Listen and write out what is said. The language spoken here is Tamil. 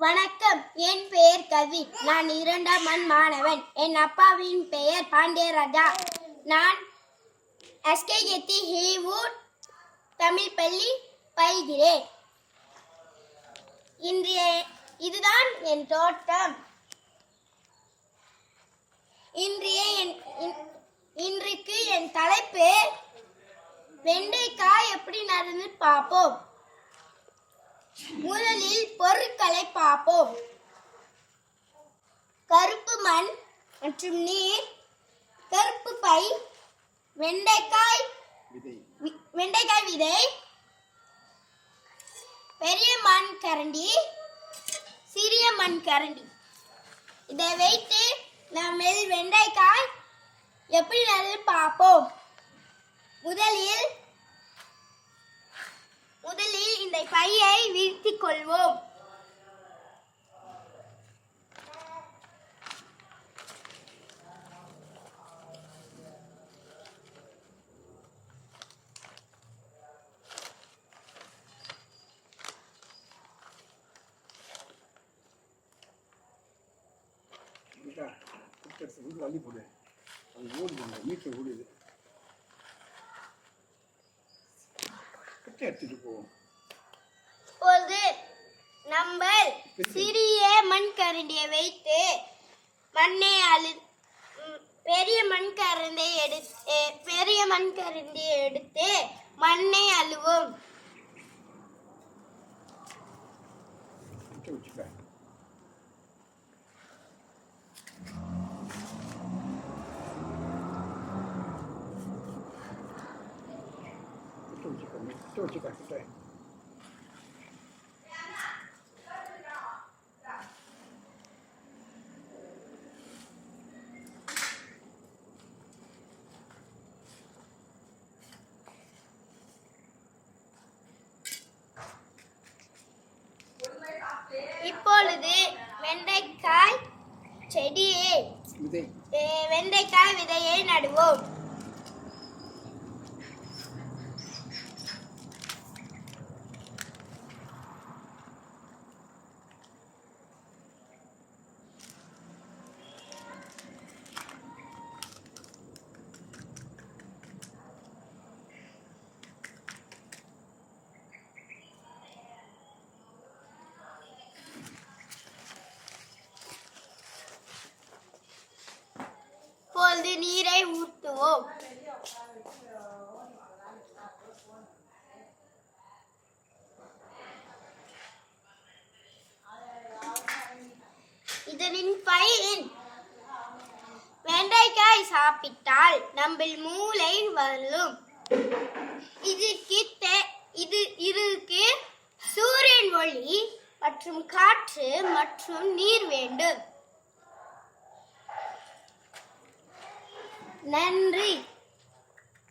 வணக்கம். என் பெயர் கவி. நான் 2ஆம் ஆண்டு மாணவன். என் அப்பாவின் பெயர் பாண்டியராஜா. நான் எஸ்கேஎத்தி ஹேவூட் தமிழ் பள்ளி பயில்கிறேன். இதுதான் என் தோட்டம். இன்றைக்கு என் தலைப்பு வெண்டைக்காய் எப்படி நடுன்னு பார்ப்போம். முதலில் பொருட்களை பார்ப்போம். கருப்பு மண் மற்றும் நீர், கருப்பு பை, வெண்டைக்காய் விதை, பெரிய மண் கரண்டி, சிறிய மண் கரண்டி. இதை வைத்து நம்ம வெண்டைக்காய் எப்படி நடுன்னு பார்ப்போம். முதலில் இந்த பையை விரித்துக் கொள்வோம். இப்போது நம்ம சிறிய மண் கரண்டியை வைத்து பெரிய மண் கரண்டியை எடுத்து மண்ணை அள்ளுவோம். இப்பொழுது வெண்டைக்காய் விதையை நடுவோம். இப்பொழுது நீரை ஊற்றுவோம். இதனின் பயன், வெண்டைக்காய் சாப்பிட்டால் நம்ம மூளை வளரும். இதுக்கு சூரியன் ஒளி மற்றும் காற்று மற்றும் நீர் வேண்டும். நன்றி.